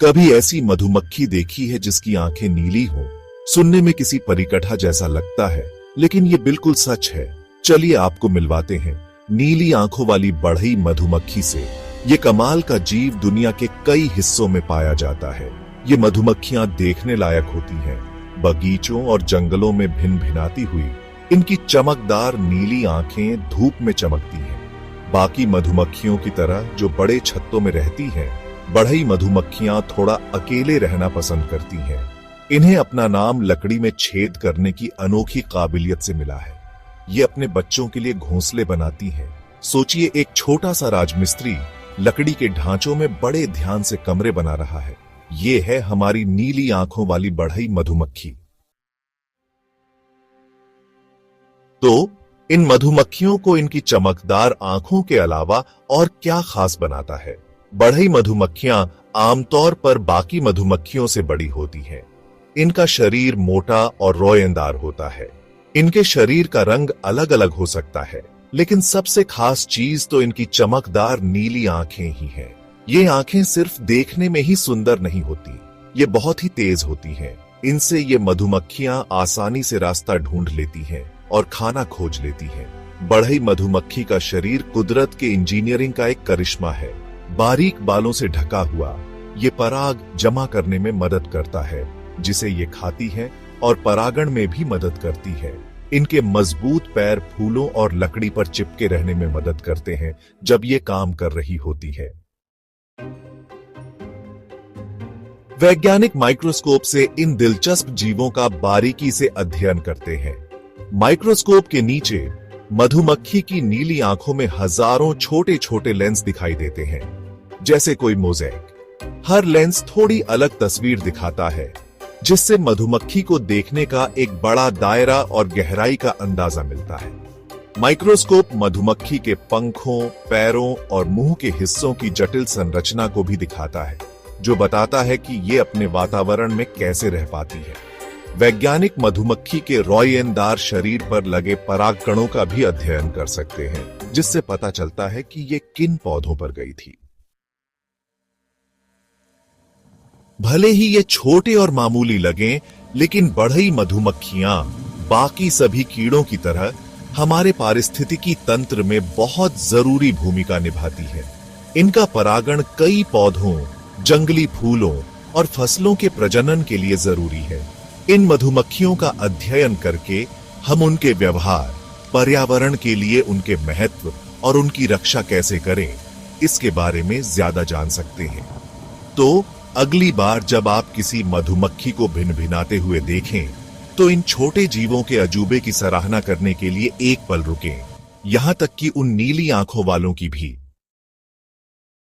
कभी ऐसी मधुमक्खी देखी है जिसकी आंखें नीली हो? सुनने में किसी परिकठा जैसा लगता है, लेकिन ये बिल्कुल सच है। चलिए आपको मिलवाते हैं नीली आंखों वाली बढ़ई मधुमक्खी से। ये कमाल का जीव दुनिया के कई हिस्सों में पाया जाता है। ये मधुमक्खियां देखने लायक होती हैं। बगीचों और जंगलों में भिन भिनाती हुई इनकी चमकदार नीली आंखें धूप में चमकती हैं। बाकी मधुमक्खियों की तरह जो बड़े छत्तों में रहती हैं, बढ़ई मधुमक्खियां थोड़ा अकेले रहना पसंद करती हैं। इन्हें अपना नाम लकड़ी में छेद करने की अनोखी काबिलियत से मिला है। ये अपने बच्चों के लिए घोंसले बनाती हैं। सोचिए, एक छोटा सा राजमिस्त्री लकड़ी के ढांचों में बड़े ध्यान से कमरे बना रहा है। ये है हमारी नीली आंखों वाली बढ़ई मधुमक्खी। तो इन मधुमक्खियों को इनकी चमकदार आंखों के अलावा और क्या खास बनाता है? बढ़ई मधुमक्खियां आमतौर पर बाकी मधुमक्खियों से बड़ी होती हैं। इनका शरीर मोटा और रोएंदार होता है। इनके शरीर का रंग अलग अलग हो सकता है, लेकिन सबसे खास चीज तो इनकी चमकदार नीली आंखें ही हैं। ये आंखें सिर्फ देखने में ही सुंदर नहीं होती, ये बहुत ही तेज होती हैं। इनसे ये मधुमक्खियां आसानी से रास्ता ढूंढ लेती हैं और खाना खोज लेती हैं। बढ़ई मधुमक्खी का शरीर कुदरत के इंजीनियरिंग का एक करिश्मा है। बारीक बालों से ढका हुआ ये पराग जमा करने में मदद करता है, जिसे ये खाती है, और परागण में भी मदद करती है। इनके मजबूत पैर फूलों और लकड़ी पर चिपके रहने में मदद करते हैं जब ये काम कर रही होती है। वैज्ञानिक माइक्रोस्कोप से इन दिलचस्प जीवों का बारीकी से अध्ययन करते हैं। माइक्रोस्कोप के नीचे मधुमक्खी की नीली आंखों में हजारों छोटे छोटे लेंस दिखाई देते हैं, जैसे कोई मोज़ेक। हर लेंस थोड़ी अलग तस्वीर दिखाता है, जिससे मधुमक्खी को देखने का एक बड़ा दायरा और गहराई का अंदाजा मिलता है। माइक्रोस्कोप मधुमक्खी के पंखों, पैरों और मुंह के हिस्सों की जटिल संरचना को भी दिखाता है, जो बताता है कि ये अपने वातावरण में कैसे रह पाती है। वैज्ञानिक मधुमक्खी के रोएंदार शरीर पर लगे परागकणों का भी अध्ययन कर सकते हैं, जिससे पता चलता है कि ये किन पौधों पर गई थी। भले ही ये छोटे और मामूली लगें, लेकिन बढ़ई मधुमक्खियां बाकी सभी कीड़ों की तरह हमारे पारिस्थितिकी तंत्र में बहुत जरूरी भूमिका निभाती है। इनका परागण कई पौधों, जंगली फूलों और फसलों के प्रजनन के लिए जरूरी है। इन मधुमक्खियों का अध्ययन करके हम उनके व्यवहार, पर्यावरण के लिए उनके महत्व और उनकी रक्षा कैसे करें, इसके बारे में ज्यादा जान सकते हैं। तो अगली बार जब आप किसी मधुमक्खी को भिनभिनाते हुए देखें, तो इन छोटे जीवों के अजूबे की सराहना करने के लिए एक पल रुकें, यहां तक कि उन नीली आंखों वालों की भी।